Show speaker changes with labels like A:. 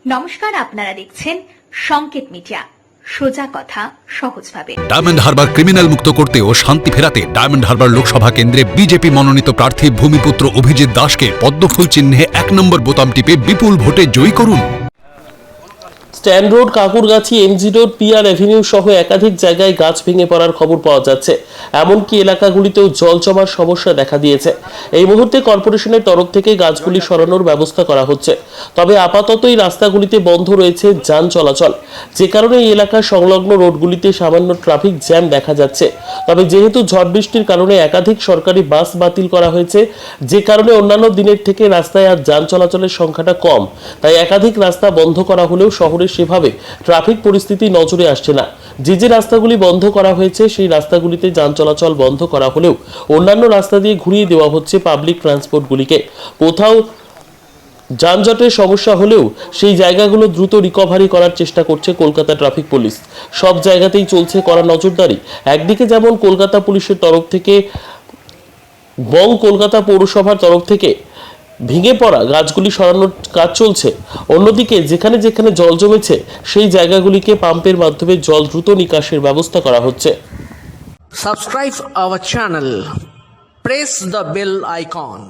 A: নমস্কার, আপনারা দেখছেন সংকেত মিডিয়া, সোজা কথা সহজভাবে।
B: ডায়মন্ড হারবার ক্রিমিনাল মুক্ত করতে ও শান্তি ফেরাতে ডায়মন্ড হারবার লোকসভা কেন্দ্রে বিজেপি মনোনীত প্রার্থী ভূমিপুত্র অভিজিৎ দাসকে পদ্মফুল চিহ্নে 1 নম্বর বোতাম টিপে বিপুল ভোটে জয়ী করুন।
C: Stand road, Kakurgachi, MG road, PR Avenue সহ একাধিক জায়গায় গাছ ভেঙে পড়ার খবর পাওয়া যাচ্ছে। এমনকি এলাকাগুলিতেও জল জমার সমস্যা দেখা দিয়েছে। এই মুহূর্তে কর্পোরেশনের তরফ থেকে গাছগুলি সরানোর ব্যবস্থা করা হচ্ছে। তবে আপাতত এই রাস্তাগুলিতে বন্ধ রয়েছে যান চলাচল, যে কারণে এই এলাকার সংলগ্ন রোডগুলিতে সামান্য ট্রাফিক জ্যাম দেখা যাচ্ছে। তবে যেহেতু ঝড় বৃষ্টির কারণে একাধিক সরকারি বাস বাতিল করা হয়েছে, যে কারণে অন্যান্য দিনের থেকে রাস্তায় আর যান চলাচলের সংখ্যাটা কম, তাই একাধিক রাস্তা বন্ধ করা হলেও শহরে সেভাবে ট্রাফিক পরিস্থিতি নজরে আসছে না। যে রাস্তাগুলি বন্ধ করা হয়েছে সেই রাস্তাগুলিতে যান চলাচল বন্ধ করা হলেও অন্যান্য রাস্তা দিয়ে ঘুরিয়ে দেওয়া হচ্ছে পাবলিক ট্রান্সপোর্টগুলিকে। কোথাও যানজটের সমস্যা হলেও সেই জায়গাগুলো দ্রুত রিকভারি করার চেষ্টা করছে কলকাতা ট্রাফিক পুলিশ। সব জায়গাতেই চলছে কড়া নজরদারি। একদিকে যেমন কলকাতা পুলিশের তরফ থেকে কলকাতা পৌরসভার তরফ থেকে ভেঙে পড়া গাছগুলি সরানোর কাজ চলছে, অন্যদিকে যেখানে যেখানে জল জমেছে সেই জায়গাগুলিকে পাম্পের মাধ্যমে জল দ্রুত নিকাশের ব্যবস্থা করা হচ্ছে।
D: Subscribe our channel. Press the bell icon.